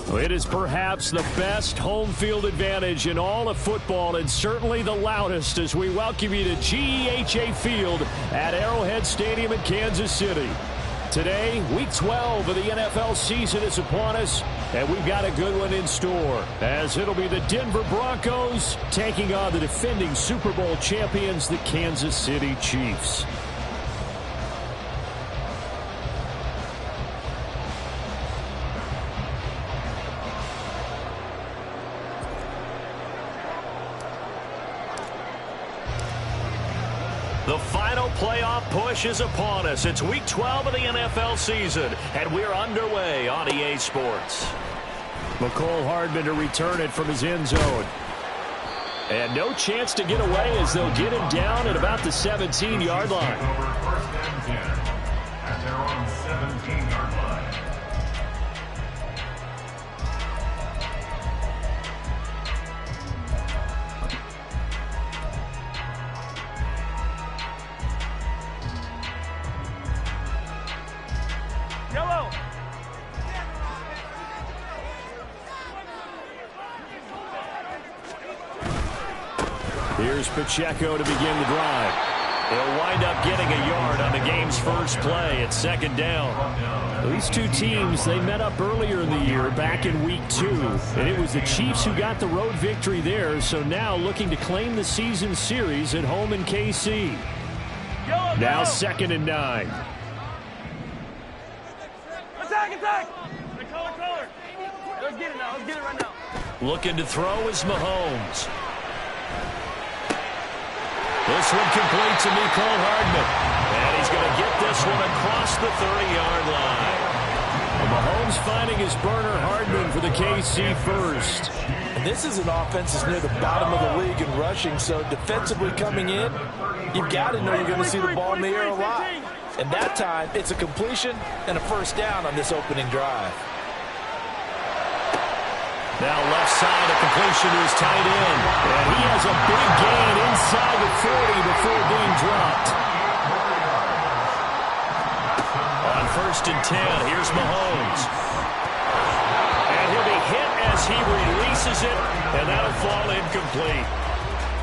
It is perhaps the best home field advantage in all of football, and certainly the loudest, as we welcome you to GEHA Field at Arrowhead Stadium in Kansas City. Today, Week 12 of the NFL season is upon us, and we've got a good one in store, as it'll be the Denver Broncos taking on the defending Super Bowl champions, the Kansas City Chiefs. The final playoff push is upon us. It's Week 12 of the NFL season, and we're underway on EA Sports. McCole Hardman to return it from his end zone. And no chance to get away as they'll get him down at about the 17-yard line. At their own 17-yard line. Here's Pacheco to begin the drive. He'll wind up getting a yard on the game's first play at second down. These two teams, they met up earlier in the year back in Week 2, and it was the Chiefs who got the road victory there, so now looking to claim the season series at home in KC. Now 2nd and 9. Attack! Color. Let's get it now. Let's get it right now. Looking to throw is Mahomes. This one complete to Mecole Hardman. And he's going to get this one across the 30-yard line. Well, Mahomes finding his burner Hardman for the KC first. And this is an offense that's near the bottom of the league in rushing, so defensively coming in, you've got to know you're going to see the ball in the air a lot. And that time, it's a completion and a first down on this opening drive. Now left side, a completion to his tight end. And he has a big gain inside the 40 before being dropped. On 1st and 10, here's Mahomes. And he'll be hit as he releases it, and that'll fall incomplete.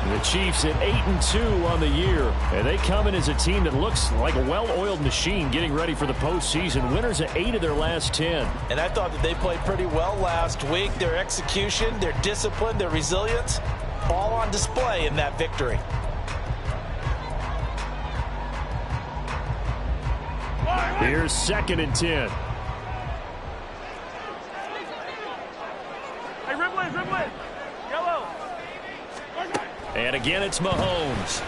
The Chiefs at 8-2 on the year, and they come in as a team that looks like a well-oiled machine getting ready for the postseason. Winners of 8 of their last 10. And I thought that they played pretty well last week. Their execution, their discipline, their resilience, all on display in that victory. Here's 2nd and 10. Hey, Ripley. Yellow. And again, it's Mahomes.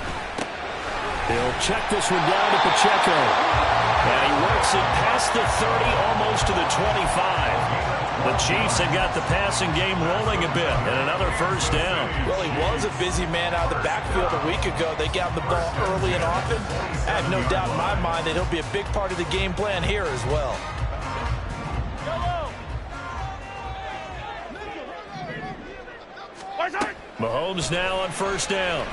He'll check this one down to Pacheco. And he works it past the 30, almost to the 25. The Chiefs have got the passing game rolling a bit, and another first down. Well, he was a busy man out of the backfield a week ago. They got the ball early and often. I have no doubt in my mind that he'll be a big part of the game plan here as well. Mahomes now on first down.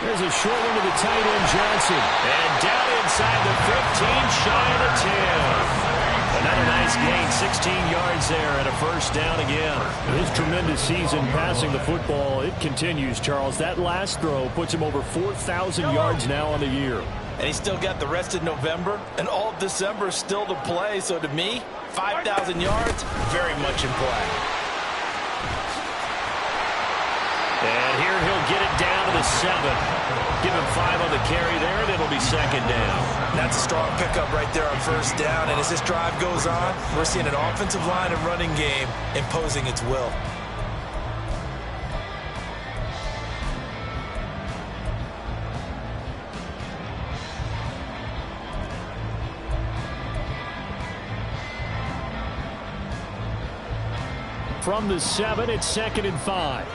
There's a short one to the tight end, Johnson. And down inside the 15, shy of the 10. Another nice gain, 16 yards there, and a first down again. His tremendous season passing the football, it continues, Charles. That last throw puts him over 4,000 yards now on the year. And he's still got the rest of November and all of December still to play. So to me, 5,000 yards, very much in play. And here he'll get it down to the 7. Give him 5 on the carry there, and it'll be second down. That's a strong pickup right there on first down. And as this drive goes on, we're seeing an offensive line and running game imposing its will. From the 7, it's 2nd and 5.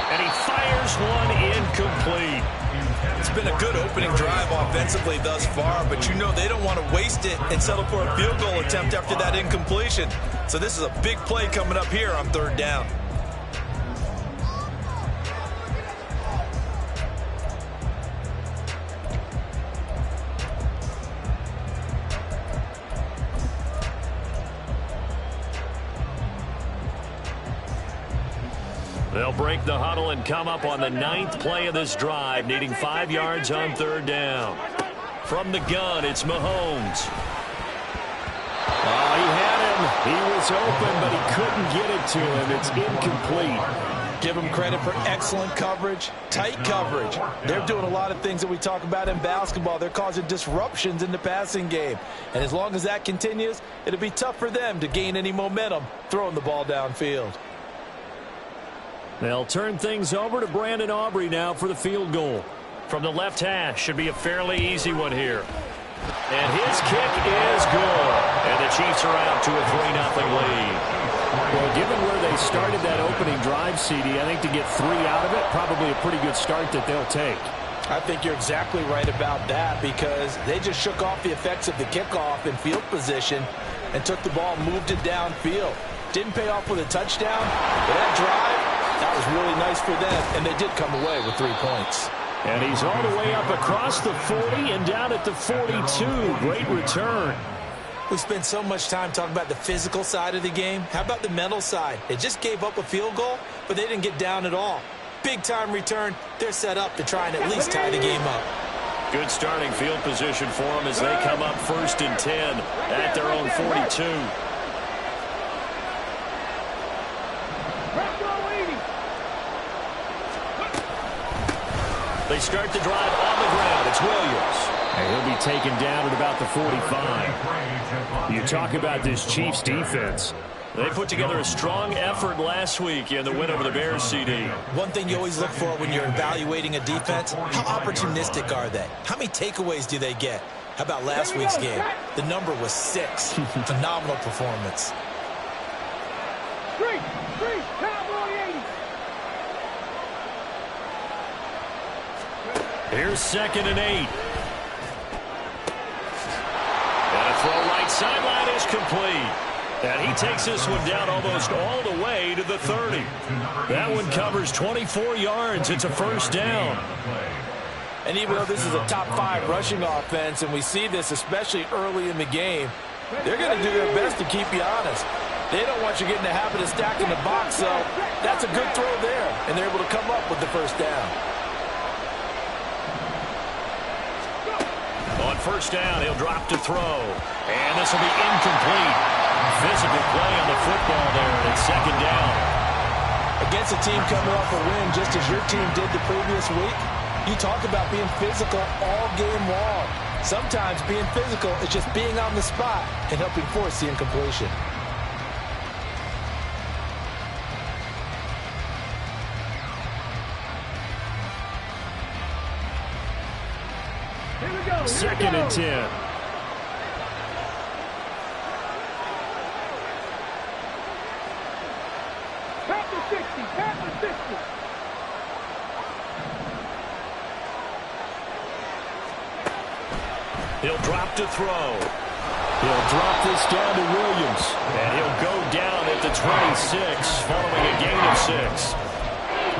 And he fires one incomplete. It's been a good opening drive offensively thus far, but you know they don't want to waste it and settle for a field goal attempt after that incompletion. So this is a big play coming up here on third down. They'll break the huddle and come up on the 9th play of this drive, needing 5 yards on 3rd down. From the gun, it's Mahomes. Oh, he had him. He was open, but he couldn't get it to him. It's incomplete. Give them credit for excellent coverage, tight coverage. They're doing a lot of things that we talk about in basketball. They're causing disruptions in the passing game. And as long as that continues, it'll be tough for them to gain any momentum throwing the ball downfield. They'll turn things over to Brandon Aubrey now for the field goal. From the left hash, should be a fairly easy one here. And his kick is good. And the Chiefs are out to a 3-0 lead. Well, given where they started that opening drive, CD, I think to get 3 out of it, probably a pretty good start that they'll take. I think you're exactly right about that because they just shook off the effects of the kickoff in field position and took the ball and moved it downfield. Didn't pay off with a touchdown, but that drive, that was really nice for them, and they did come away with 3 points. And he's all the way up across the 40 and down at the 42. Great return. We spent so much time talking about the physical side of the game. How about the mental side? They just gave up a field goal, but they didn't get down at all. Big-time return. They're set up to try and at least tie the game up. Good starting field position for them as they come up 1st and 10 at their own 42. They start the drive on the ground. It's Williams. And he'll be taken down at about the 45. You talk about this Chiefs defense. They put together a strong effort last week in the win over the Bears, CD. One thing you always look for when you're evaluating a defense, how opportunistic are they? How many takeaways do they get? How about last week's game? The number was 6. Phenomenal performance. Here's 2nd and 8. And a throw right sideline is complete. And he takes this one down almost all the way to the 30. That one covers 24 yards. It's a 1st down. And even though this is a top 5 rushing offense, and we see this especially early in the game, they're going to do their best to keep you honest. They don't want you getting the habit of stacking the box, so that's a good throw there. And they're able to come up with the 1st down. On 1st down, he'll drop to throw. And this will be incomplete. Physical play on the football there, and it's 2nd down. Against a team coming off a win, just as your team did the previous week, you talk about being physical all game long. Sometimes being physical is just being on the spot and helping force the incompletion. Here we go. 2nd and 10. Back to 60. Back to 60. He'll drop to throw. He'll drop this down to Williams. And he'll go down at the 26 following a gain of 6.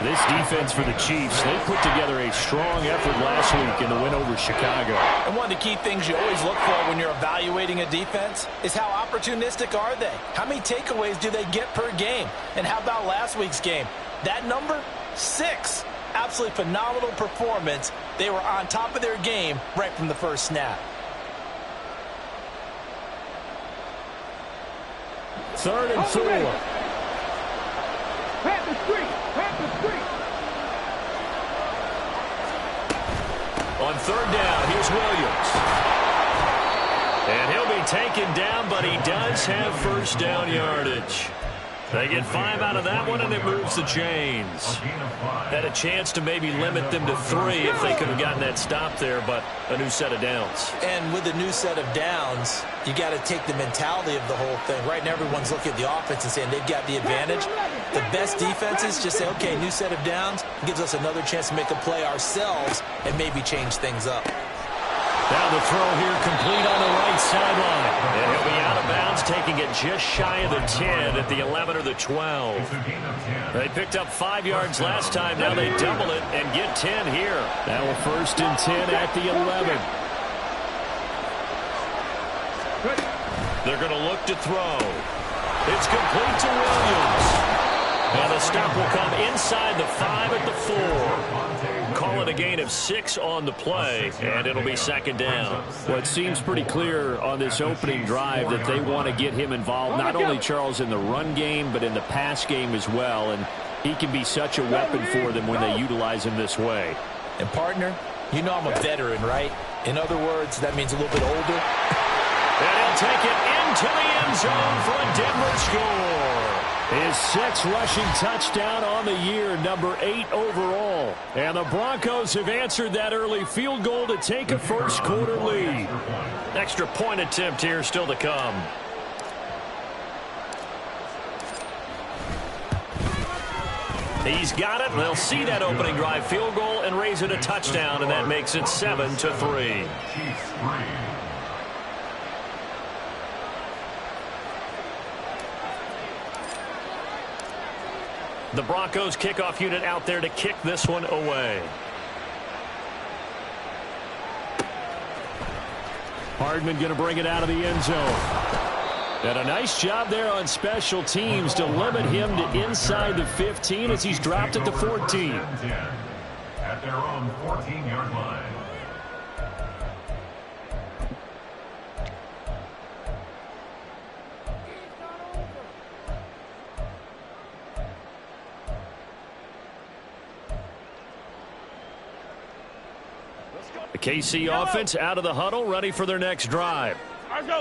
This defense for the Chiefs, they put together a strong effort last week in the win over Chicago. And one of the key things you always look for when you're evaluating a defense is how opportunistic are they? How many takeaways do they get per game? And how about last week's game? That number, 6. Absolutely phenomenal performance. They were on top of their game right from the first snap. 3rd and 4. Pat the street. Pat the street. On 3rd down, here's Williams. And he'll be taken down, but he does have 1st down yardage. They get 5 out of that one, and it moves the chains. Had a chance to maybe limit them to 3 if they could have gotten that stop there, but a new set of downs. And with a new set of downs, you got to take the mentality of the whole thing. Right now, everyone's looking at the offense and saying they've got the advantage. The best defenses just say, okay, new set of downs gives us another chance to make a play ourselves and maybe change things up. Now the throw here complete on the right sideline. And he'll be out of bounds, taking it just shy of the 10 at the 11 or the 12. They picked up 5 yards last time. Now they double it and get 10 here. Now a 1st and 10 at the 11. They're going to look to throw. It's complete to Williams. And the stop will come inside the 5 at the 4. Call it a gain of 6 on the play, and it'll be second down. Well, it seems pretty clear on this opening drive that they want to get him involved, not only, Charles, in the run game, but in the pass game as well. And he can be such a weapon for them when they utilize him this way. And, partner, you know I'm a veteran, right? In other words, that means a little bit older. And he'll take it into the end zone for a Denver score. His 6th rushing touchdown on the year, number 8 overall. And the Broncos have answered that early field goal to take a first-quarter lead. Extra point attempt here still to come. He's got it, and they'll see that opening drive field goal and raise it a touchdown, and that makes it 7-3. The Broncos kickoff unit out there to kick this one away. Hardman going to bring it out of the end zone. And a nice job there on special teams to limit him to inside the 15 as he's dropped at the 14. At their own 14-yard line. The KC offense out of the huddle, ready for their next drive.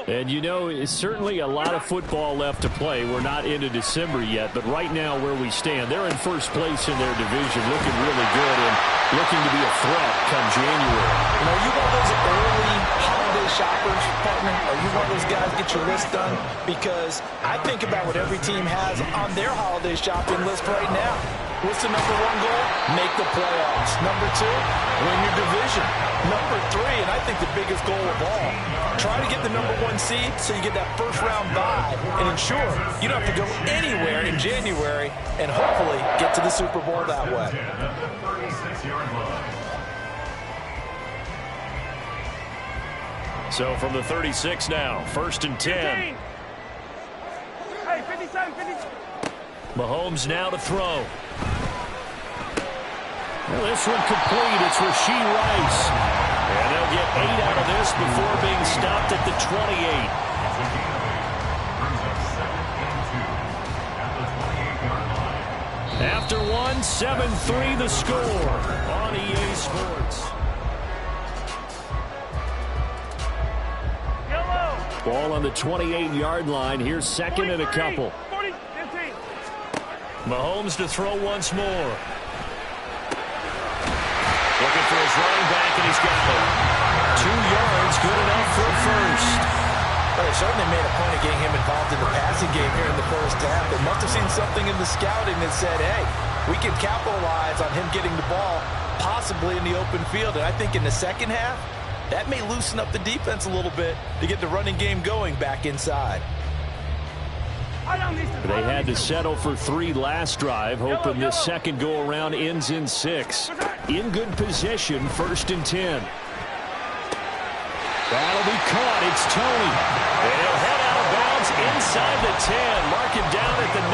And you know, it's certainly a lot of football left to play. We're not into December yet, but right now where we stand, they're in first place in their division, looking really good and looking to be a threat come January. You know, you one of those early holiday shoppers, partner? Are you one of those guys get your list done? Because I think about what every team has on their holiday shopping list right now. What's the number 1 goal? Make the playoffs. Number 2, win your division. Number 3, and I think the biggest goal of all, try to get the number 1 seed so you get that first-round bye and ensure you don't have to go anywhere in January and hopefully get to the Super Bowl that way. So from the 36 now, 1st and 10. Hey, 57, 57. Mahomes now to throw. Well, this one complete. It's Rashee Rice. And they'll get 8 out of this before being stopped at the 28. After 1, 7-3 the score on EA Sports. Ball on the 28-yard line. Here's second and a couple. 40, 15. Mahomes to throw once more. Looking for his running back, and he's got it. 2 yards, good enough for a first. Well, they certainly made a point of getting him involved in the passing game here in the first half. They must have seen something in the scouting that said, hey, we can capitalize on him getting the ball possibly in the open field. And I think in the second half, that may loosen up the defense a little bit to get the running game going back inside. They had to settle for 3 last drive, hoping this second go-around ends in 6. In good position, 1st and 10. That'll be caught. It's Tony. And he'll head out of bounds inside the 10. Mark him down at the 9.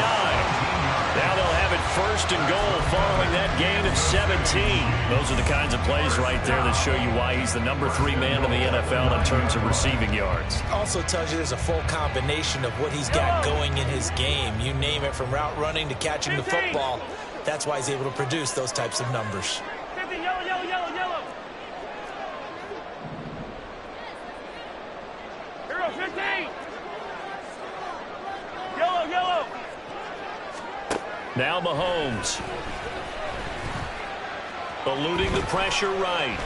Now they'll have it 1st and goal following that gain of 17. Those are the kinds of plays right there that show you why he's the number 3 man in the NFL in terms of receiving yards. Also tells you there's a full combination of what he's got going in his game. You name it, from route running to catching the football. That's why he's able to produce those types of numbers. 50, yellow, yellow, yellow, yellow. Here we go, 15. Yellow, yellow. Now Mahomes. Eluding the pressure right.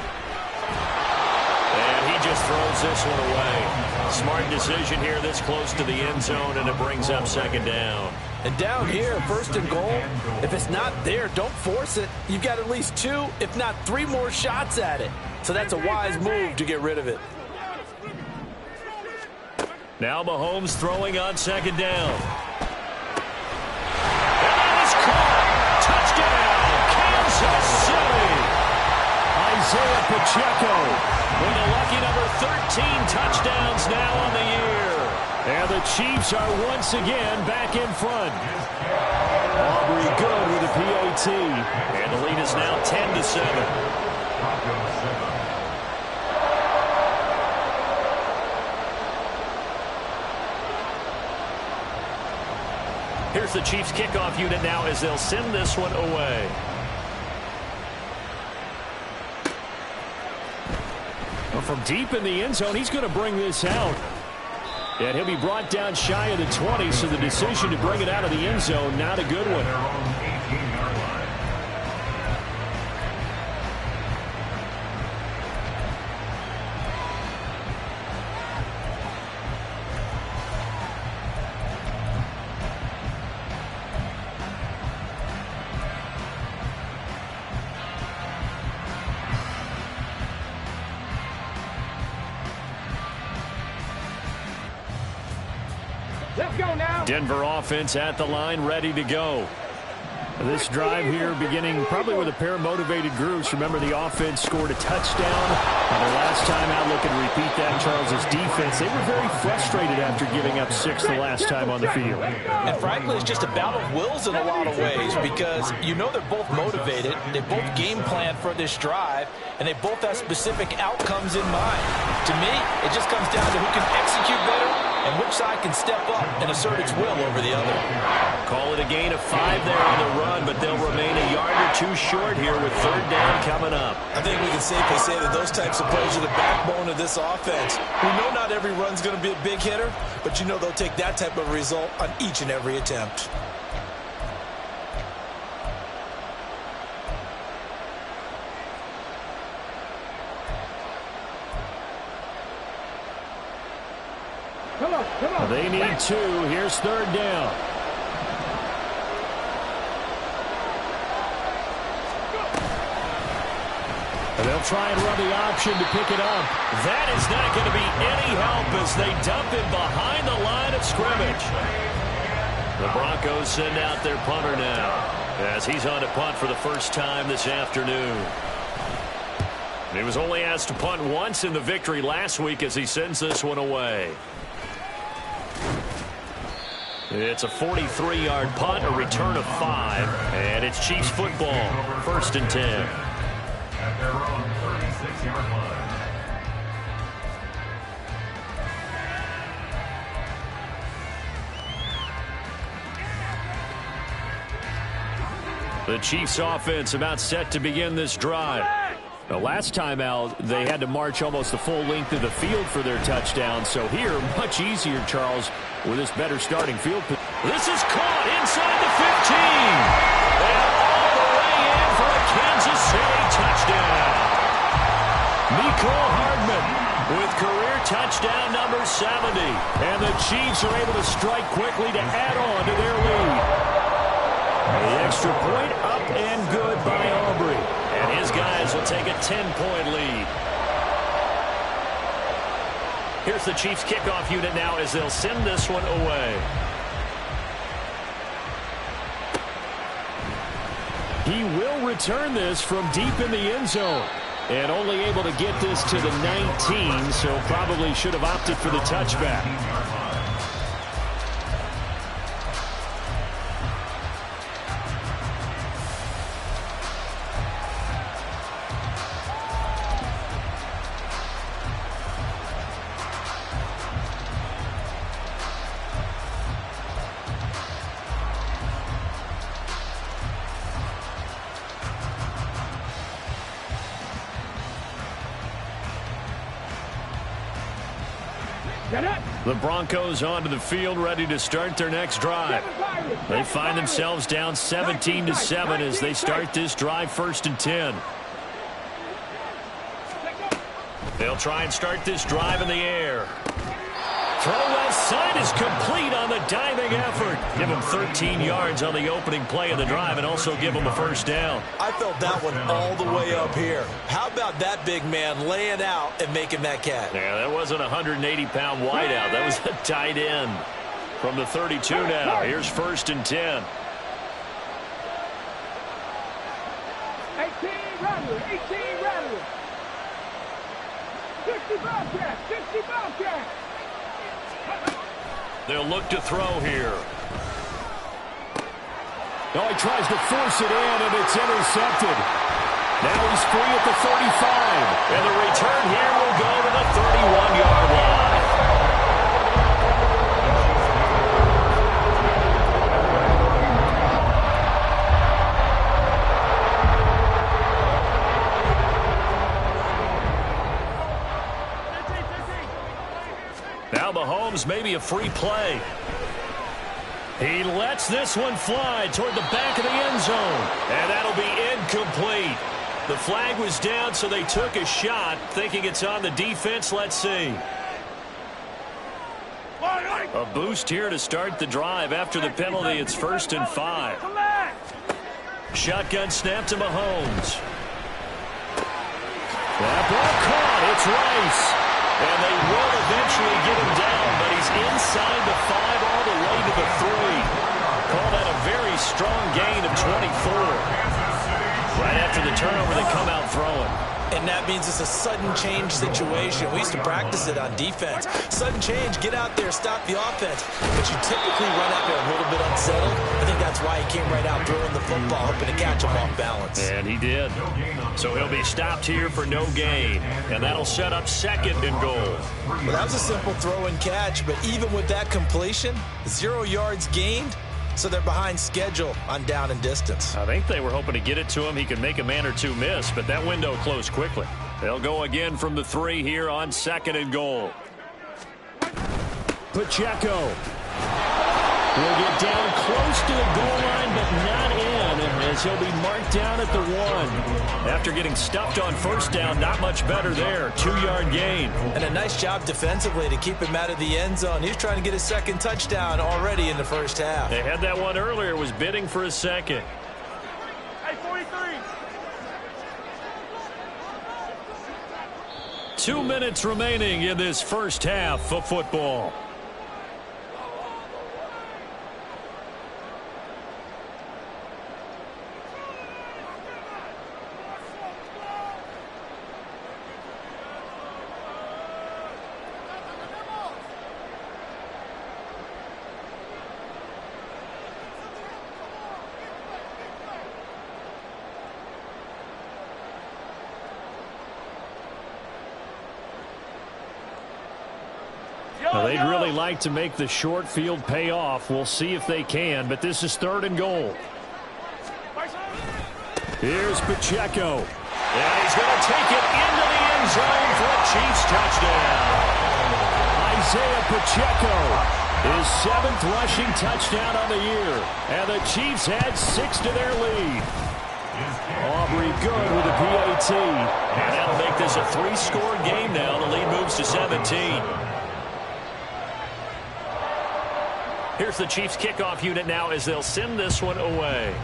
And he just throws this one away. Smart decision here this close to the end zone, and it brings up 2nd down. And down here, 1st and goal, if it's not there, don't force it. You've got at least 2, if not 3 more shots at it. So that's a wise move to get rid of it. Now Mahomes throwing on 2nd down. Kansas City. Isaiah Pacheco with a lucky number 13 touchdowns now on the year. And the Chiefs are once again back in front. Aubrey good with a PAT. And the lead is now 10-7. Here's the Chiefs kickoff unit now as they'll send this one away. Well, from deep in the end zone, he's going to bring this out. And he'll be brought down shy of the 20, so the decision to bring it out of the end zone, not a good one. Let's go now. Denver offense at the line, ready to go. This drive here beginning probably with a pair of motivated groups. Remember, the offense scored a touchdown. Their last time out, looking to repeat that. Charles's defense, they were very frustrated after giving up 6 the last time on the field. And frankly, it's just a battle of wills in a lot of ways because you know they're both motivated. They both game plan for this drive, and they both have specific outcomes in mind. To me, it just comes down to who can execute better and which side can step up and assert its will over the other. Call it a gain of 5 there on the run, but they'll remain a yard or two short here with third down coming up. I think we can safely say that those types of plays are the backbone of this offense. We know not every run's going to be a big hitter, but you know they'll take that type of result on each and every attempt. Come on. They need 2. Here's third down. And they'll try and run the option to pick it up. That is not going to be any help as they dump it behind the line of scrimmage. The Broncos send out their punter now as he's on to punt for the first time this afternoon. He was only asked to punt once in the victory last week as he sends this one away. It's a 43-yard punt, a return of 5, and it's Chiefs football, 1st and 10. At their own 36-yard line. The Chiefs offense about set to begin this drive. The last time out, they had to march almost the full length of the field for their touchdown. So here, much easier, Charles, with this better starting field. This is caught inside the 15. And all the way in for a Kansas City touchdown. Mecole Hardman with career touchdown number 70. And the Chiefs are able to strike quickly to add on to their lead. The extra point up and good by Aubrey. And his guys will take a 10-point lead. Here's the Chiefs kickoff unit now as they'll send this one away. He will return this from deep in the end zone. And only able to get this to the 19, so probably should have opted for the touchback. The Broncos onto the field, ready to start their next drive. They find themselves down 17-7 as they start this drive, 1st and 10. They'll try and start this drive in the air. Throw left side is complete on the diving effort. Give them 13 yards on the opening play of the drive and also give them a first down. I felt that one all the way up here. How about that big man laying out and making that catch? Yeah, that wasn't a 180-pound wideout. That was a tight end. From the 32 now, here's 1st and 10. 18 Rattler. 60 Bobcat. They'll look to throw here. Oh, he tries to force it in, and it's intercepted. Now he's free at the 35. And the return here will go to the 31-yard line. Now Mahomes maybe a free play. He lets this one fly toward the back of the end zone. And that'll be incomplete. The flag was down, so they took a shot, thinking it's on the defense. Let's see. A boost here to start the drive. After the penalty, it's 1st and 5. Shotgun snap to Mahomes. That ball caught. It's Rice. And they will eventually get him down, but he's inside the 5 all the way to the 3. Call that a very strong gain of 24. Right after the turnover, they come out throwing. And that means it's a sudden change situation. We used to practice it on defense. Sudden change, get out there, stop the offense. But you typically run out there a little bit unsettled. I think that's why he came right out throwing the football, hoping to catch him off balance. And he did. So he'll be stopped here for no gain. And that'll set up 2nd and goal. Well, that was a simple throw and catch, but even with that completion, 0 yards gained. So they're behind schedule on down and distance. I think they were hoping to get it to him. He could make a man or two miss, but that window closed quickly. They'll go again from the 3 here on 2nd and goal. Pacheco will get down close to the goal line, but not in, as he'll be marked down at the 1. After getting stuffed on 1st down, not much better there. 2-yard gain. And a nice job defensively to keep him out of the end zone. He's trying to get his 2nd touchdown already in the 1st half. They had that one earlier, was bidding for a 2nd. Hey, 43. 2 minutes remaining in this 1st half of football. Now, they'd really like to make the short field pay off. We'll see if they can, but this is 3rd and goal. Here's Pacheco. And he's going to take it into the end zone for a Chiefs touchdown. Isaiah Pacheco, his 7th rushing touchdown on the year. And the Chiefs add 6 to their lead. Aubrey good with a PAT. And that'll make this a 3-score game now. The lead moves to 17. Here's the Chiefs kickoff unit now as they'll send this one away.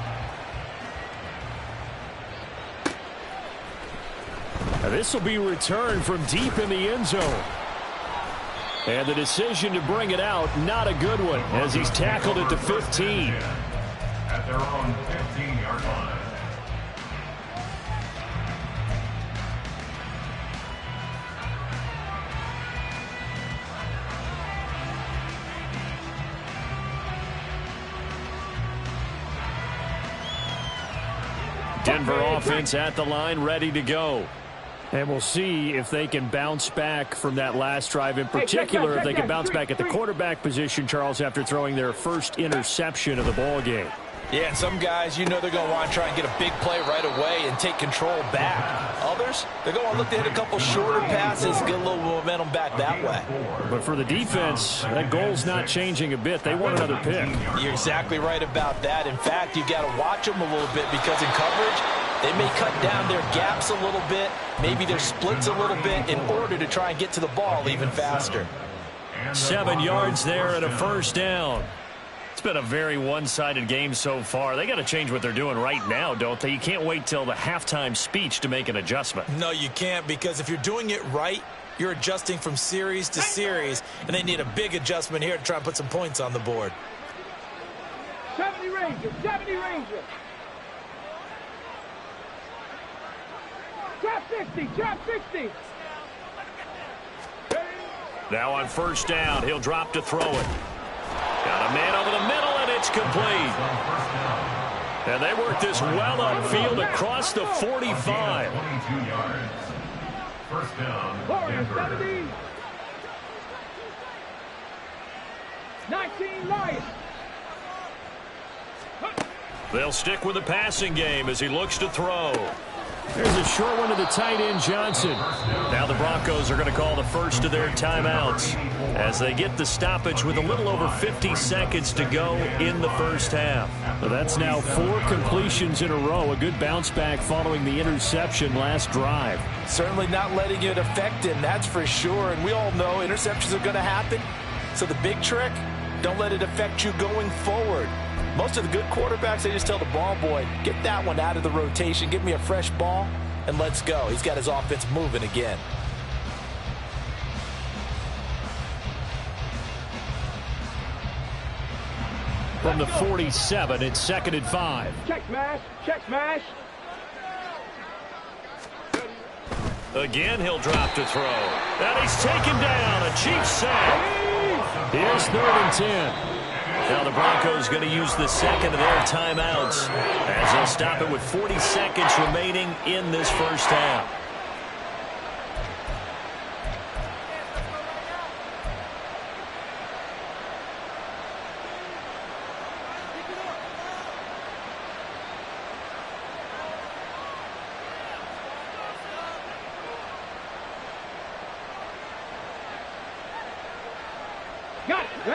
Now this will be returned from deep in the end zone. And the decision to bring it out, not a good one, as he's tackled at the 15. At their own 15-yard line. Denver offense at the line, ready to go. And we'll see if they can bounce back from that last drive, in particular if they can bounce back at the quarterback position, Charles, after throwing their first interception of the ball game. Yeah, and some guys, you know they're going to want to try and get a big play right away and take control back. Others, they're going to look to hit a couple shorter passes, get a little momentum back that way. But for the defense, that goal's not changing a bit. They want another pick. You're exactly right about that. In fact, you've got to watch them a little bit because in coverage, they may cut down their gaps a little bit, maybe their splits a little bit in order to try and get to the ball even faster. 7 yards there and a 1st down. It's been a very one-sided game so far. They got to change what they're doing right now, don't they? You can't wait till the halftime speech to make an adjustment. No, you can't, because if you're doing it right, you're adjusting from series to series, and they need a big adjustment here to try and put some points on the board. 70 Ranger, 70 Ranger. Drop 60, drop 60. Now on 1st down, he'll drop to throw it. man over the middle, and it's complete. And they work this well upfield across the 45. 22 yards. First down, Denver. 19 Lions. They'll stick with the passing game as he looks to throw. There's a short one to the tight end, Johnson. Now the Broncos are going to call the first of their timeouts as they get the stoppage with a little over 50 seconds to go in the first half. Well, that's now 4 completions in a row. A good bounce back following the interception last drive. Certainly not letting it affect him, that's for sure. And we all know interceptions are going to happen. So the big trick, don't let it affect you going forward. Most of the good quarterbacks, they just tell the ball boy, get that one out of the rotation, give me a fresh ball, and let's go. He's got his offense moving again. From the 47, it's 2nd and 5. Check smash. Check smash. Again, he'll drop to throw. And he's taken down. A Chiefs sack. Here's 3rd and 10. Now the Broncos going to use the second of their timeouts as they'll stop it with 40 seconds remaining in this first half.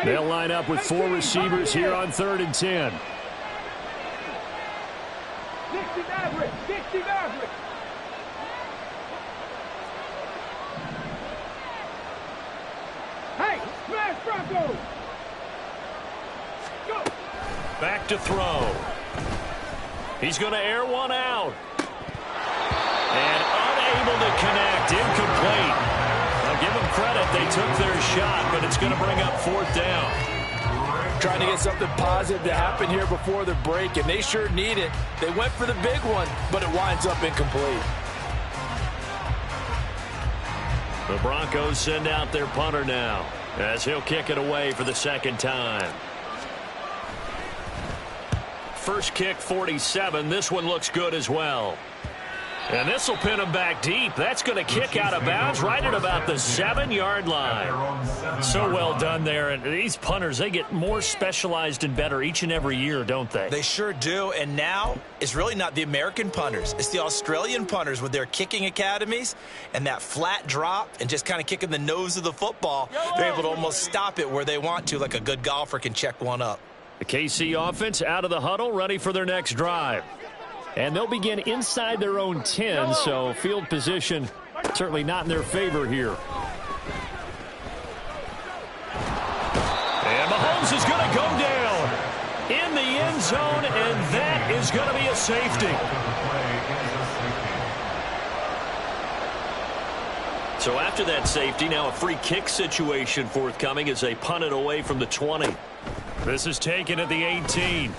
They'll line up with 4 receivers here on 3rd and 10. 60 Maverick. 60 Maverick. Hey, smash Broncos. Go. Back to throw. He's going to air one out. And unable to connect. Incomplete. Give them credit. They took their shot, but it's going to bring up 4th down. Trying to get something positive to happen here before the break, and they sure need it. They went for the big one, but it winds up incomplete. The Broncos send out their punter now as he'll kick it away for the 2nd time. First kick, 47. This one looks good as well. And this will pin him back deep. That's going to kick out of bounds right at about the 7-yard line. So well done there. And these punters, they get more specialized and better each and every year, don't they? They sure do. And now it's really not the American punters. It's the Australian punters with their kicking academies and that flat drop and just kind of kicking the nose of the football. They're able to almost stop it where they want to, like a good golfer can check one up. The KC offense out of the huddle, ready for their next drive. And they'll begin inside their own 10, so field position certainly not in their favor here. And Mahomes is going to go down in the end zone, and that is going to be a safety. So after that safety, now a free kick situation forthcoming as they punt it away from the 20. This is taken at the 18.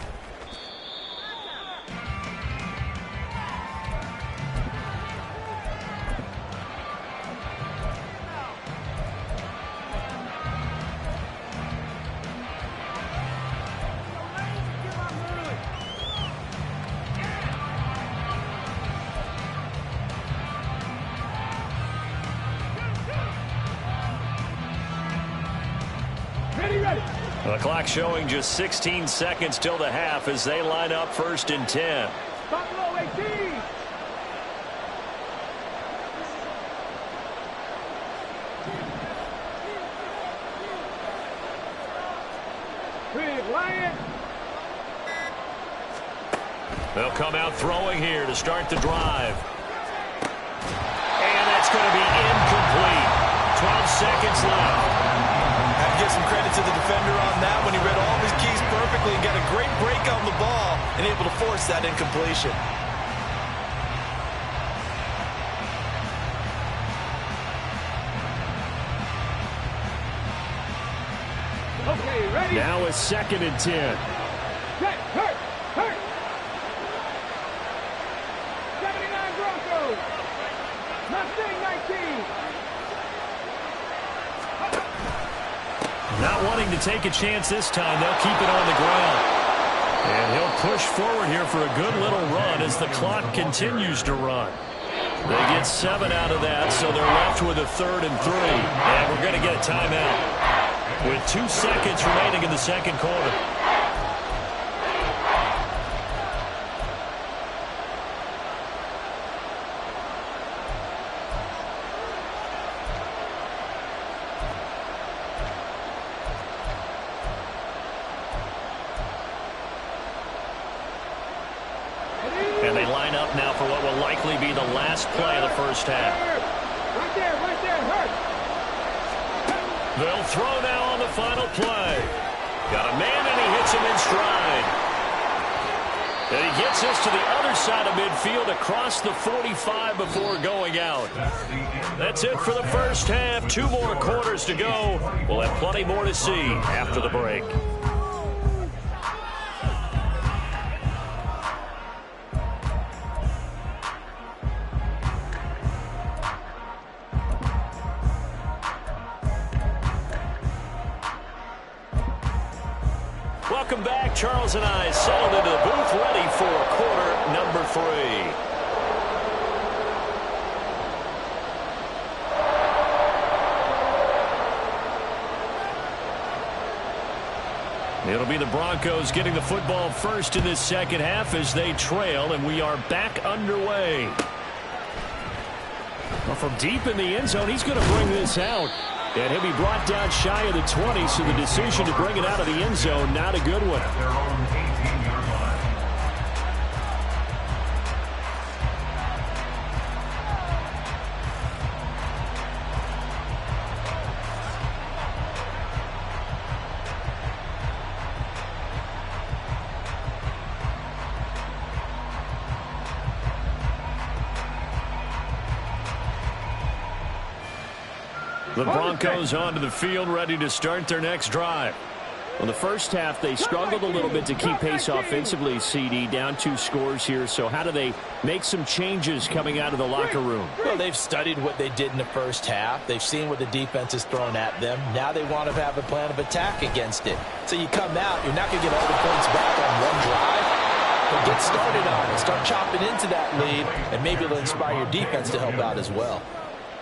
The clock showing just 16 seconds till the half as they line up 1st and 10. Buffalo 18. Big Lion. They'll come out throwing here to start the drive. And that's going to be incomplete. 12 seconds left. Have to give some credit to the defender on that when he read all of his keys perfectly and got a great break on the ball and able to force that incompletion. Okay, ready? Now it's 2nd and 10. Hurt. 79 Broncos. Mustang 19. Not wanting to take a chance this time, they'll keep it on the ground. And he'll push forward here for a good little run as the clock continues to run. They get 7 out of that, so they're left with a 3rd and 3. And we're going to get a timeout with 2 seconds remaining in the second quarter. And they line up now for what will likely be the last play of the first half. Right there, hurt. They'll throw now on the final play. Got a man, and he hits him in stride. And he gets us to the other side of midfield across the 45 before going out. That's it for the first half. 2 more quarters to go. We'll have plenty more to see after the break. Welcome back. Charles and I settled into the booth, ready for quarter number 3. It'll be the Broncos getting the football first in this second half as they trail, and we are back underway. Well, from deep in the end zone, he's going to bring this out. And he'll be brought down shy of the 20, so the decision to bring it out of the end zone, not a good one. Their own 18-yard line. The Broncos onto the field, ready to start their next drive. Well, the first half, they struggled a little bit to keep pace offensively, CD, down 2 scores here. So how do they make some changes coming out of the locker room? Well, they've studied what they did in the first half. They've seen what the defense has thrown at them. Now they want to have a plan of attack against it. So you come out, you're not going to get all the points back on one drive. But get started on it. Start chopping into that lead, and maybe it'll inspire your defense to help out as well.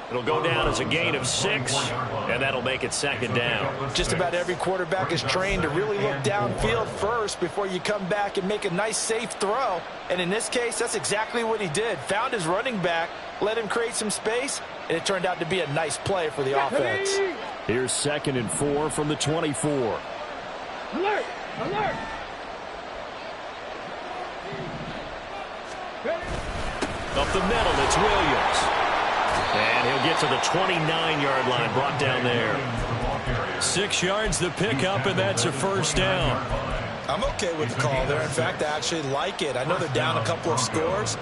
It'll go down as a gain of 6, and that'll make it second down. Just about every quarterback is trained to really look downfield first before you come back and make a nice, safe throw. And in this case, that's exactly what he did. Found his running back, let him create some space, and it turned out to be a nice play for the offense. Here's 2nd and 4 from the 24. Alert! Alert! Up the middle, it's Williams. And he'll get to the 29-yard line, brought down there. 6 yards the pickup, and that's a first down. I'm okay with the call there. In fact, I actually like it. I know they're down a couple of scores,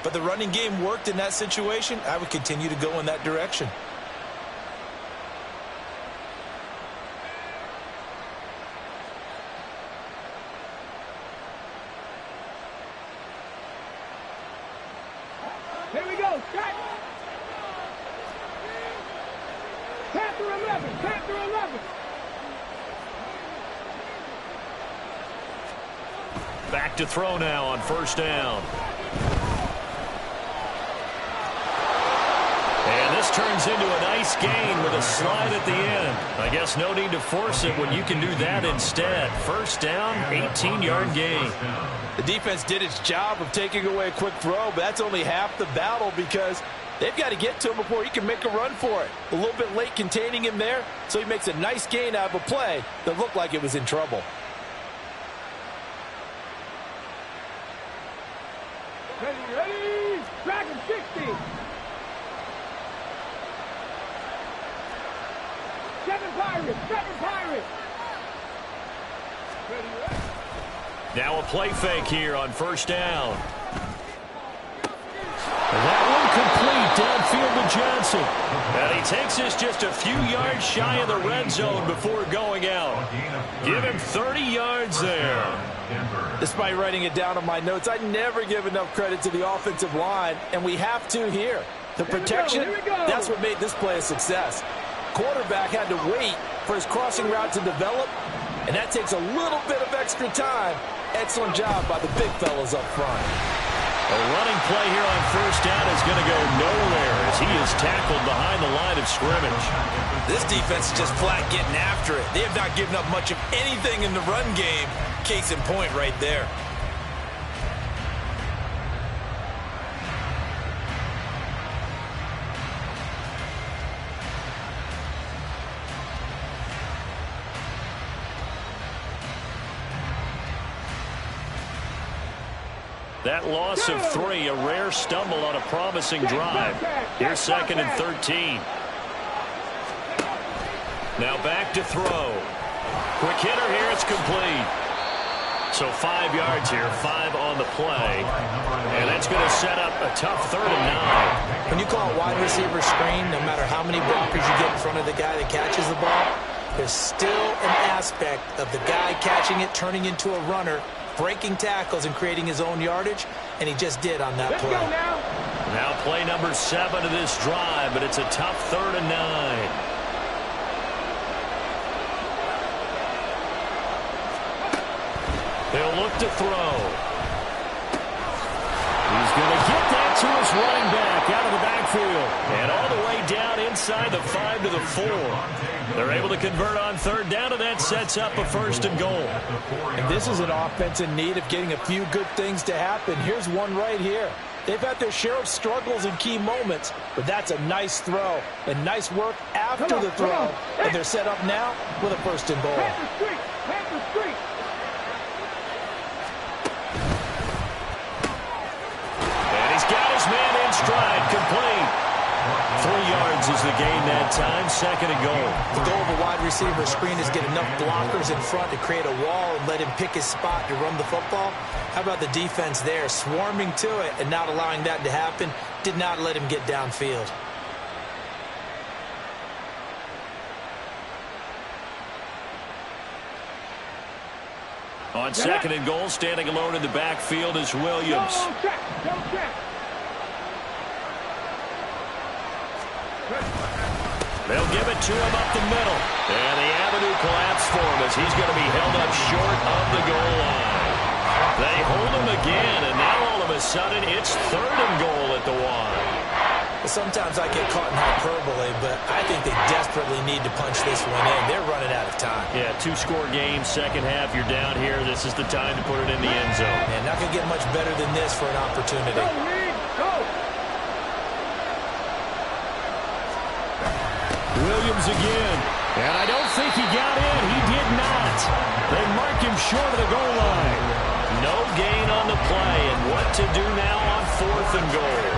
but the running game worked in that situation. I would continue to go in that direction. Here we go, strike! Panther 11, Panther 11. Back to throw now on first down. And this turns into a nice gain with a slide at the end. I guess no need to force it when you can do that instead. First down, 18-yard gain. The defense did its job of taking away a quick throw, but that's only half the battle because they've got to get to him before he can make a run for it. A little bit late containing him there, so he makes a nice gain out of a play that looked like it was in trouble. Ready, Dragon 60. 7 Pirates, 7 Pirates. Ready. Now a play fake here on first down. That one complete downfield to Johnson. And he takes us just a few yards shy of the red zone before going out. Give him 30 yards there. Despite writing it down on my notes, I never give enough credit to the offensive line, and we have to here. The protection, that's what made this play a success. Quarterback had to wait for his crossing route to develop, and that takes a little bit of extra time. Excellent job by the big fellas up front. A running play here on first down is going to go nowhere as he is tackled behind the line of scrimmage. This defense is just flat getting after it. They have not given up much of anything in the run game. Case in point right there. That loss of 3, a rare stumble on a promising drive. Here's 2nd and 13. Now back to throw. Quick hitter here, it's complete. So 5 yards here, 5 on the play. And that's going to set up a tough 3rd and 9. When you call a wide receiver screen, no matter how many blockers you get in front of the guy that catches the ball, there's still an aspect of the guy catching it, turning into a runner, breaking tackles and creating his own yardage, and he just did on that play. Now play number 7 of this drive, but it's a tough 3rd and 9. He'll look to throw. He's going to get that to his running back out of the backfield. And all the way down inside the 5 to the 4. They're able to convert on 3rd down, and that sets up a 1st and goal. And this is an offense in need of getting a few good things to happen. Here's one right here. They've had their share of struggles in key moments, but that's a nice throw and nice work after the throw. And they're set up now with a 1st and goal. And he's got his man in stride, complete. 3 yards is the gain that time, 2nd and goal. The goal of a wide receiver screen is get enough blockers in front to create a wall and let him pick his spot to run the football. How about the defense there, swarming to it and not allowing that to happen? Did not let him get downfield. On 2nd and goal, standing alone in the backfield is Williams. They'll give it to him up the middle. And the avenue collapsed for him as he's going to be held up short of the goal line. They hold him again, and now all of a sudden it's 3rd and goal at the 1. Sometimes I get caught in hyperbole, but I think they desperately need to punch this one in. They're running out of time. Yeah, 2-score game, second half, you're down here. This is the time to put it in the end zone. And not going to get much better than this for an opportunity. Williams again. And I don't think he got in. He did not. They marked him short of the goal line. No gain on the play. And what to do now on 4th and goal?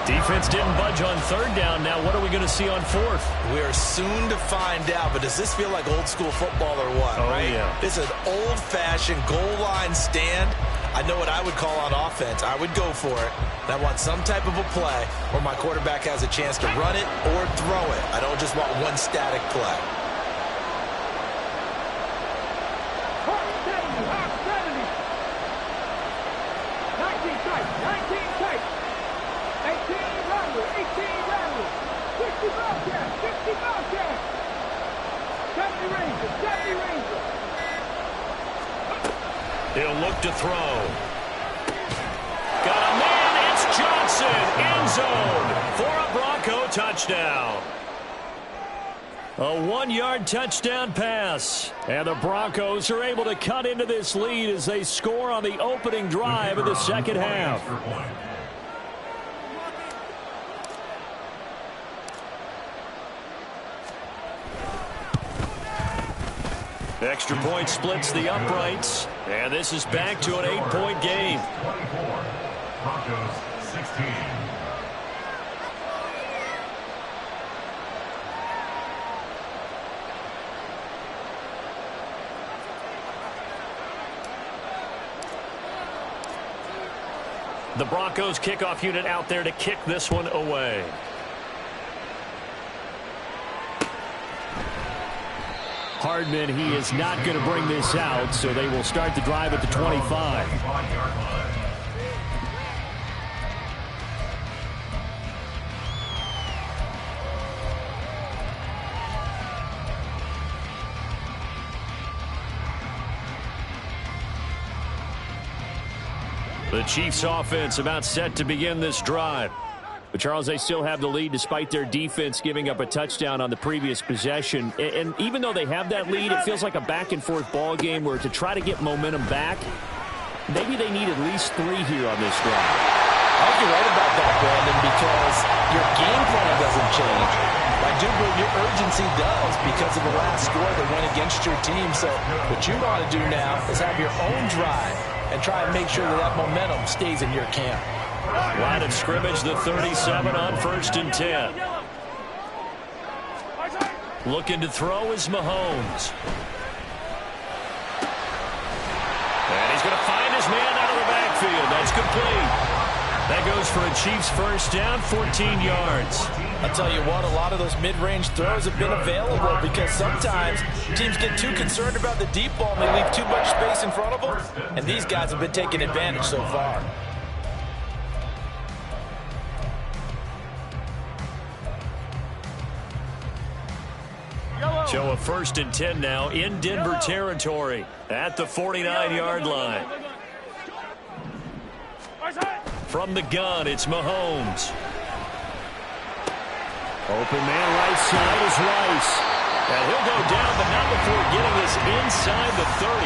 Defense didn't budge on 3rd down. Now what are we going to see on 4th? We are soon to find out, but does this feel like old school football or what? Oh, right? Yeah. This is an old-fashioned goal line stand. I know what I would call on offense. I would go for it. And I want some type of a play where my quarterback has a chance to run it or throw it. I don't just want one static play. He'll look to throw. Got a man, it's Johnson, end zone for a Bronco touchdown. A 1-yard touchdown pass. And the Broncos are able to cut into this lead as they score on the opening drive of the second half. Extra point splits the uprights, and this is back to an 8-point game. 24, Broncos 16. The Broncos kickoff unit out there to kick this one away. Hardman, he is not going to bring this out, so they will start the drive at the 25. The Chiefs offense about set to begin this drive. But, Charles, they still have the lead despite their defense giving up a touchdown on the previous possession. And even though they have that lead, it feels like a back-and-forth ball game where to try to get momentum back, maybe they need at least 3 here on this drive. I think you're right about that, Brandon, because your game plan doesn't change. I do believe your urgency does because of the last score that went against your team. So what you want to do now is have your own drive and try and make sure that that momentum stays in your camp. Line of scrimmage, the 37 on 1st and 10. Looking to throw is Mahomes. And he's going to find his man out of the backfield. That's complete. That goes for a Chiefs first down, 14 yards. I'll tell you what, a lot of those mid-range throws have been available because sometimes teams get too concerned about the deep ball and they leave too much space in front of them, and these guys have been taking advantage so far. So a 1st and 10 now in Denver territory at the 49-yard line. From the gun, it's Mahomes. Open man right side is Rice. And he'll go down, but not before getting this inside the 30.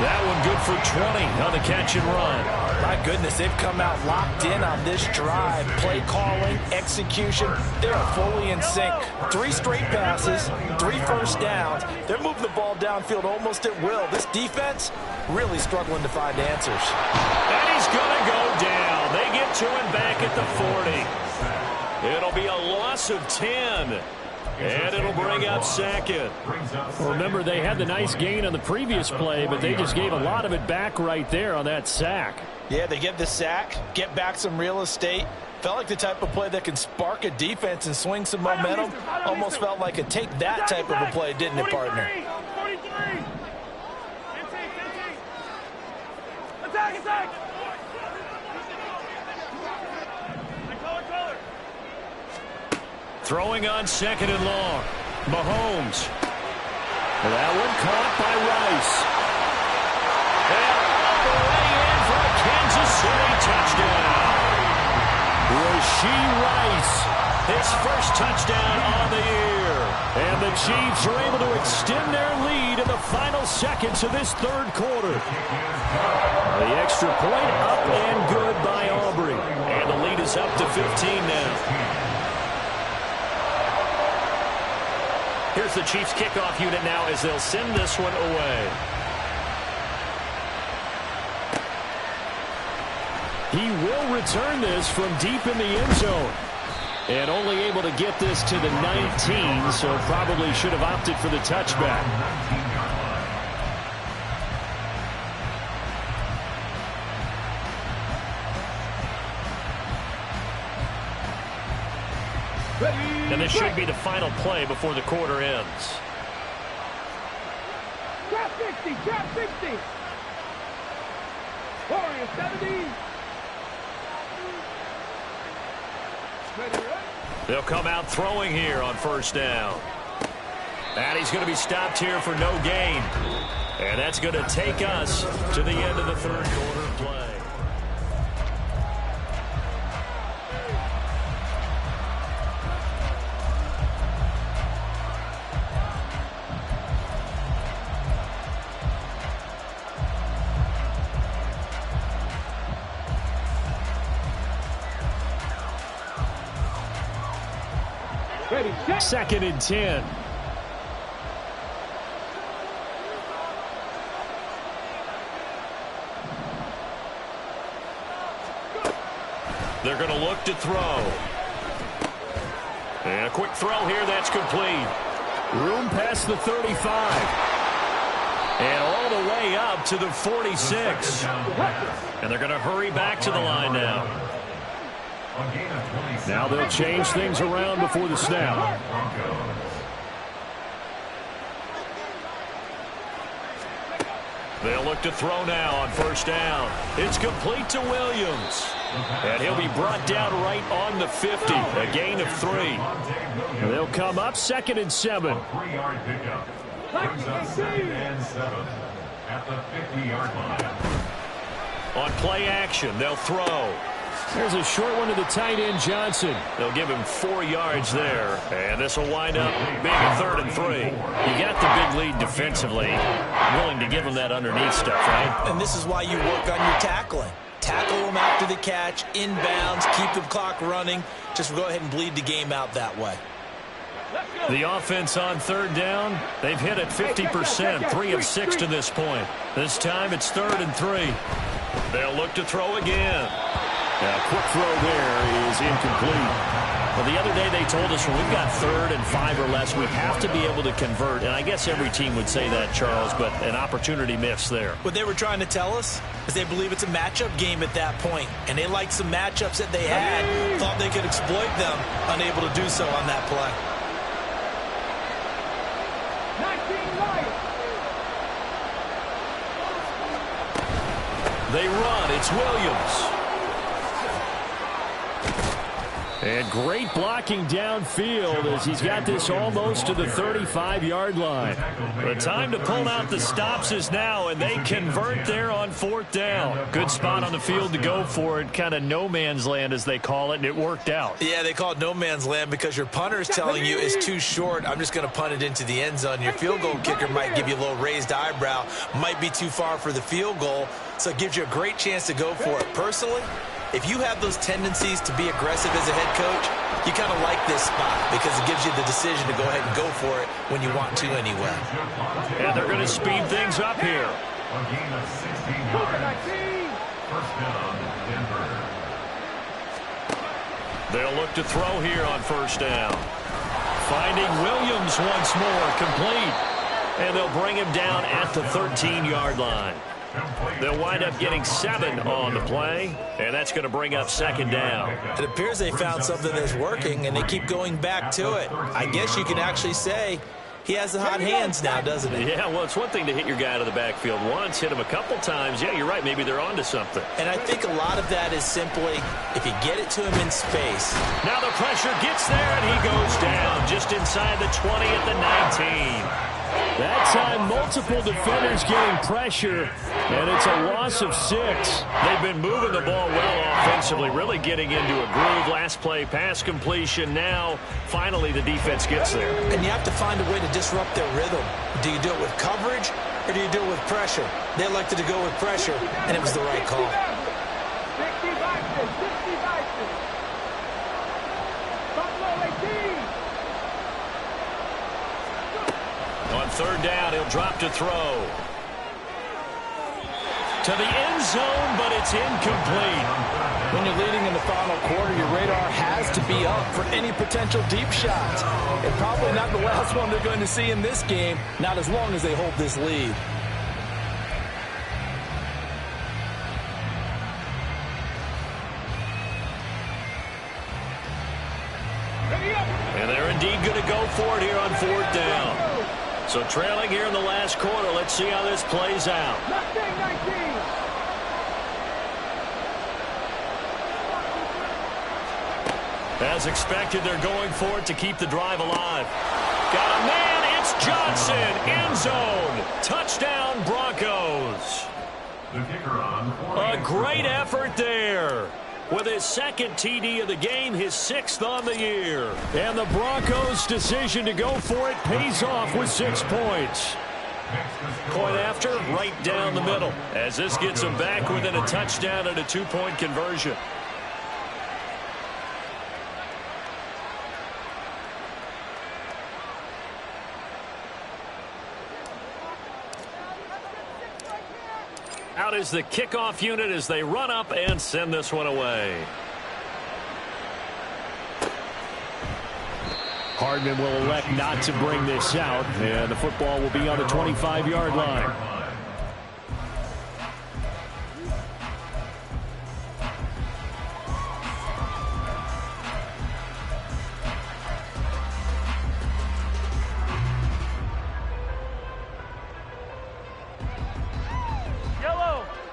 That one good for 20 on the catch and run. My goodness, they've come out locked in on this drive. Play calling, execution, they are fully in sync. 3 straight passes, 3 first downs. They're moving the ball downfield almost at will. This defense really struggling to find answers. And he's going to go down. They get to him back at the 40. It'll be a loss of 10. And it'll bring up 2nd. Well, remember, they had the nice gain on the previous play, but they just gave a lot of it back right there on that sack. Yeah, they get the sack, get back some real estate. Felt like the type of play that can spark a defense and swing some momentum. Almost felt like a take that type of a play, didn't it, partner? 43. Attack, attack. Throwing on 2nd and long. Mahomes. That one caught by Rice. And all the way in for a Kansas City touchdown. Rashee Rice, his first touchdown on the year. And the Chiefs are able to extend their lead in the final seconds of this 3rd quarter. The extra point up and good by Aubrey. And the lead is up to 15 now. Here's the Chiefs kickoff unit now as they'll send this one away. He will return this from deep in the end zone. And only able to get this to the 19, so probably should have opted for the touchback. And this should be the final play before the quarter ends. Trap 60, trap 60. Warrior 70. They'll come out throwing here on 1st down. And he's going to be stopped here for no gain. And that's going to take us to the end of the 3rd quarter play. Ready, set. 2nd and 10. They're going to look to throw. And a quick throw here, that's complete. Room past the 35. And all the way up to the 46. And they're going to hurry back to the line now. Now they'll change things around before the snap. They'll look to throw now on 1st down. It's complete to Williams. And he'll be brought down right on the 50. A gain of 3. They'll come up 2nd and 7. 3-yard pickup. Brings up 2nd and 7 at the 50-yard line. On play action, they'll throw. There's a short one to the tight end, Johnson. They'll give him 4 yards there. And this will wind up being a 3rd and 3. You got the big lead defensively. Willing to give him that underneath stuff, right? And this is why you work on your tackling. Tackle them after the catch, inbounds, keep the clock running. Just go ahead and bleed the game out that way. The offense on 3rd down, they've hit it 50%, 3 of 6 to this point. This time it's 3rd and 3. They'll look to throw again. A quick throw there is incomplete. Well, the other day they told us when we've got 3rd and 5 or less, we have to be able to convert. And I guess every team would say that, Charles, but an opportunity missed there. What they were trying to tell us is they believe it's a matchup game at that point. And they liked some matchups that they had, thought they could exploit them, unable to do so on that play. They run. It's Williams. And great blocking downfield as he's got this almost to the 35-yard line. The time to pull out the stops is now, and they convert there on 4th down. Good spot on the field to go for it. Kind of no man's land, as they call it, and it worked out. Yeah, they call it no man's land because your punter is telling you it's too short. I'm just going to punt it into the end zone. Your field goal kicker might give you a little raised eyebrow. Might be too far for the field goal, so it gives you a great chance to go for it. Personally, if you have those tendencies to be aggressive as a head coach, you kind of like this spot because it gives you the decision to go ahead and go for it when you want to anyway. And they're going to speed things up here. A gain of 16 yards. First down, Denver. They'll look to throw here on 1st down. Finding Williams once more, complete. And they'll bring him down at the 13-yard line. They'll wind up getting 7 on the play, and that's going to bring up 2nd down. It appears they found something that's working, and they keep going back to it. I guess you can actually say he has the hot hands now, doesn't he? Yeah, well, it's one thing to hit your guy out of the backfield once, hit him a couple times. Yeah, you're right. Maybe they're onto something. And I think a lot of that is simply if you get it to him in space. Now the pressure gets there, and he goes down just inside the 20 at the 19. That time, multiple defenders getting pressure, and it's a loss of 6. They've been moving the ball well offensively, really getting into a groove. Last play, pass completion. Now, finally, the defense gets there. And you have to find a way to disrupt their rhythm. Do you do it with coverage, or do you do it with pressure? They elected to go with pressure, and it was the right call. 3rd down, he'll drop to throw. To the end zone, but it's incomplete. When you're leading in the final quarter, your radar has to be up for any potential deep shots. And probably not the last one they're going to see in this game, not as long as they hold this lead. And they're indeed going to go for it here on 4th down. So trailing here in the last quarter. Let's see how this plays out. As expected, they're going for it to keep the drive alive. Got a man. It's Johnson. End zone. Touchdown, Broncos. The kicker on A great effort there. With his 2nd TD of the game, his 6th on the year. And the Broncos' decision to go for it pays off with 6 points. Point after, right down the middle, as this gets them back within a touchdown and a 2-point conversion. Out is the kickoff unit as they run up and send this one away. Hardman will elect not to bring this out, and the football will be on the 25-yard line.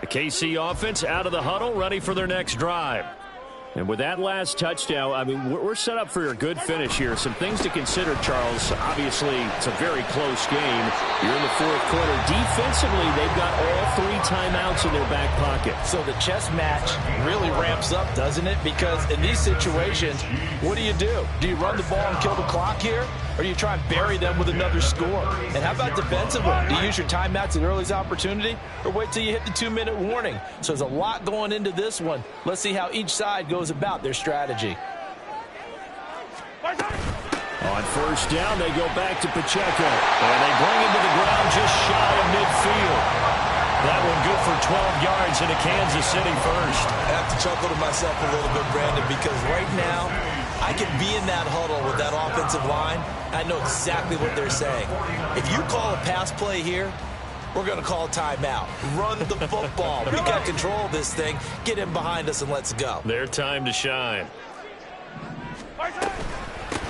The KC offense out of the huddle, ready for their next drive. And with that last touchdown, I mean, we're set up for a good finish here. Some things to consider, Charles. Obviously, it's a very close game. You're in the fourth quarter. Defensively, they've got all 3 timeouts in their back pocket. So the chess match really ramps up, doesn't it? Because in these situations, what do? Do you run the ball and kill the clock here? Or do you try and bury them with another score? And how about defensively? Do you use your timeouts at earliest opportunity? Or wait till you hit the 2-minute warning? So there's a lot going into this one. Let's see how each side goes about their strategy. On first down, they go back to Pacheco. And they bring him to the ground just shy of midfield. That one good for 12 yards into Kansas City first. I have to chuckle to myself a little bit, Brandon, because right now I can be in that huddle with that offensive line. I know exactly what they're saying. If you call a pass play here, we're going to call timeout. Run the football. We got control of this thing. Get him behind us and let's go. Their time to shine.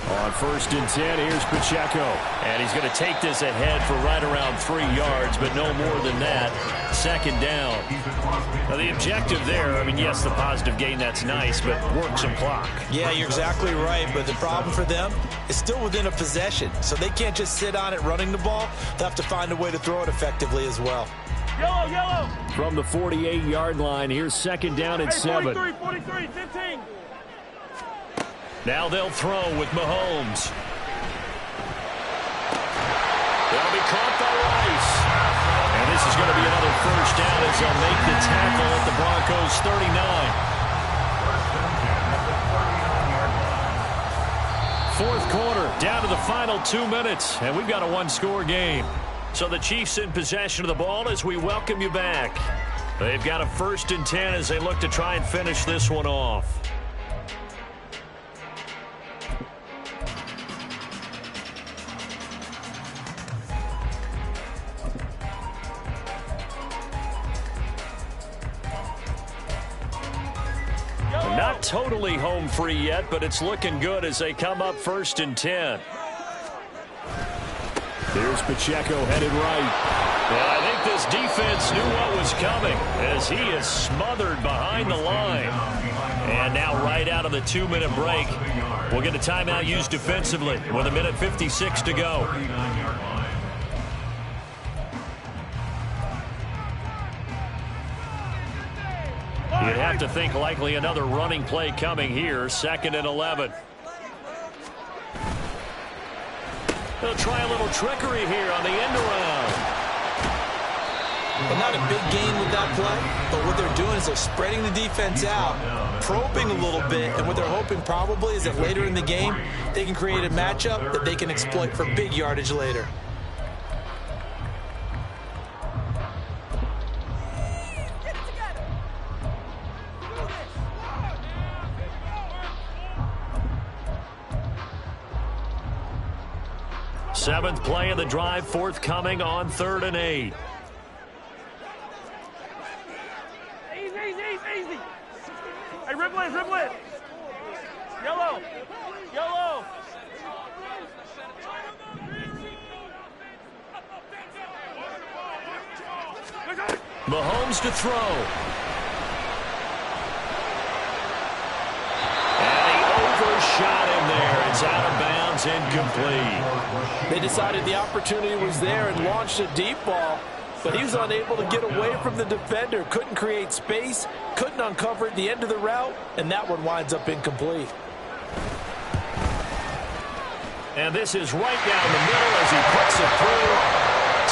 On first and 10, here's Pacheco. And he's going to take this ahead for right around 3 yards, but no more than that. Second down. Now, the objective there, I mean, yes, the positive gain, that's nice, but work some clock. Yeah, you're exactly right, but the problem for them is still within a possession, so they can't just sit on it running the ball. They'll have to find a way to throw it effectively as well. Yellow, yellow. From the 48-yard line, here's second down and 7. 43, 15. Now they'll throw with Mahomes. They'll be caught by Rice. And this is going to be another first down as they'll make the tackle at the Broncos' 39. Fourth quarter, down to the final 2 minutes, and we've got a one-score game. So the Chiefs in possession of the ball as we welcome you back. They've got a first and 10 as they look to try and finish this one off. Not totally home free yet, but it's looking good as they come up first and 10. There's Pacheco headed right. And I think this defense knew what was coming as he is smothered behind the line. And now right out of the 2-minute break, we'll get a timeout used defensively with 1:56 to go. You'd have to think likely another running play coming here. 2nd and 11. They'll try a little trickery here on the end around. Well, not a big gain with that play, but what they're doing is they're spreading the defense out, probing a little bit, and what they're hoping probably is that later in the game, they can create a matchup that they can exploit for big yardage later. Seventh play of the drive, forthcoming on 3rd and 8. Easy. Hey, ribble it. Yellow. Mahomes to throw. And he overshot him there. It's out of bounds, incomplete. They decided the opportunity was there and launched a deep ball, but he was unable to get away from the defender. Couldn't create space, couldn't uncover at the end of the route, and that one winds up incomplete. And this is right down the middle as he puts it through.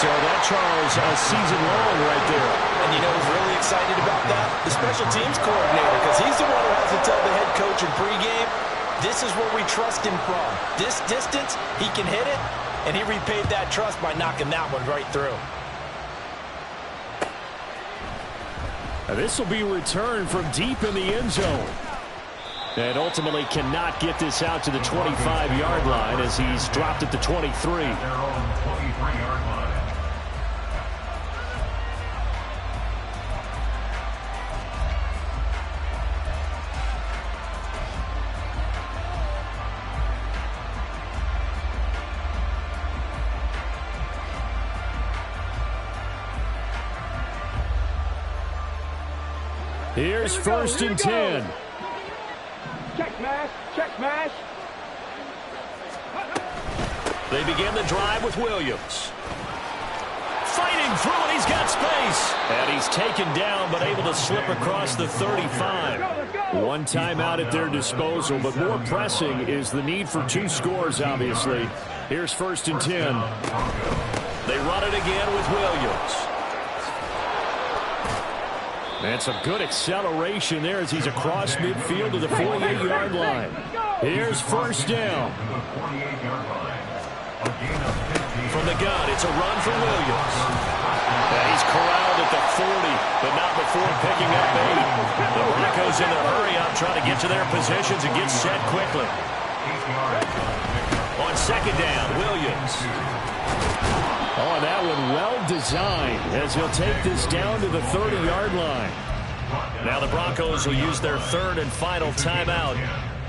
So that, Charles, a season long right there. And you know who's really excited about that? The special teams coordinator, because he's the one who has to tell the head coach in pregame, this is where we trust him from. This distance, he can hit it, and he repaid that trust by knocking that one right through. Now this will be returned from deep in the end zone. And ultimately cannot get this out to the 25-yard line as he's dropped at the 23. Here's first and 10. Check smash. They begin the drive with Williams. Fighting through, and he's got space. And he's taken down, but able to slip across the 35. One timeout at their disposal, but more pressing is the need for 2 scores, obviously. Here's 1st and 10. They run it again with Williams. And some good acceleration there as he's across midfield to the 48-yard line. Here's 1st down. From the gun, it's a run for Williams. He's corralled at the 40, but not before picking up 8. The Broncos in a hurry up, trying to get to their positions and get set quickly. On 2nd down, Williams. Oh, and that one well designed as he'll take this down to the 30-yard line. Now the Broncos will use their 3rd and final timeout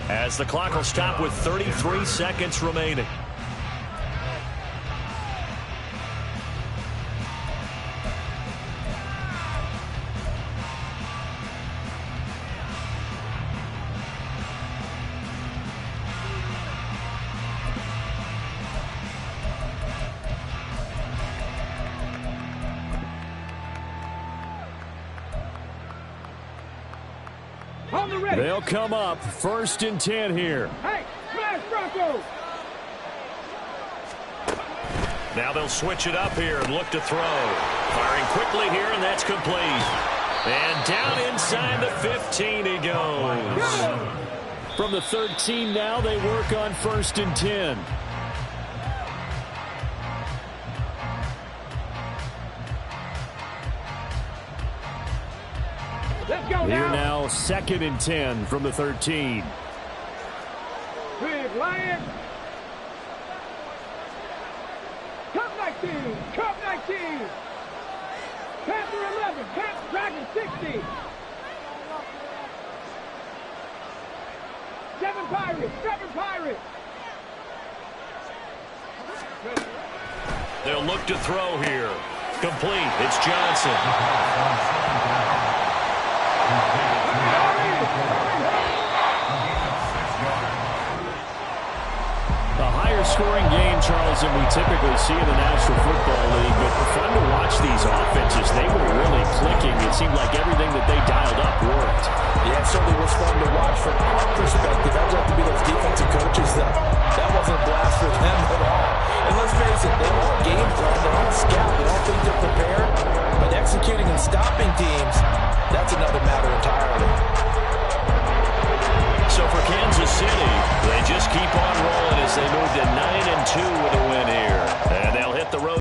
as the clock will stop with 33 seconds remaining. They'll come up 1st and 10 here. Hey, smash Broncos! Now they'll switch it up here and look to throw. Firing quickly here, and that's complete. And down inside the 15 he goes. From the 13 now, they work on 1st and 10. Here now, 2nd and 10 from the 13. Big Lion. Cup 19. Cup 19. Panther 11. Panther Dragon 60. 7 Pirates. 7 Pirates. They'll look to throw here. Complete. It's Johnson. A higher scoring game, Charles, than we typically see in the National Football League, but fun to watch these offenses. They were really clicking. It seemed like everything that they dialed up worked. Yeah, it certainly was fun to watch from our perspective. I'd like to be those defensive coaches. That wasn't a blast for them at all. And let's face it, they don't have game plan. They don't scout. They don't think they're prepared. But executing and stopping teams, that's another matter entirely. So for Kansas City, they just keep on rolling as they move to 9-2 with a win here.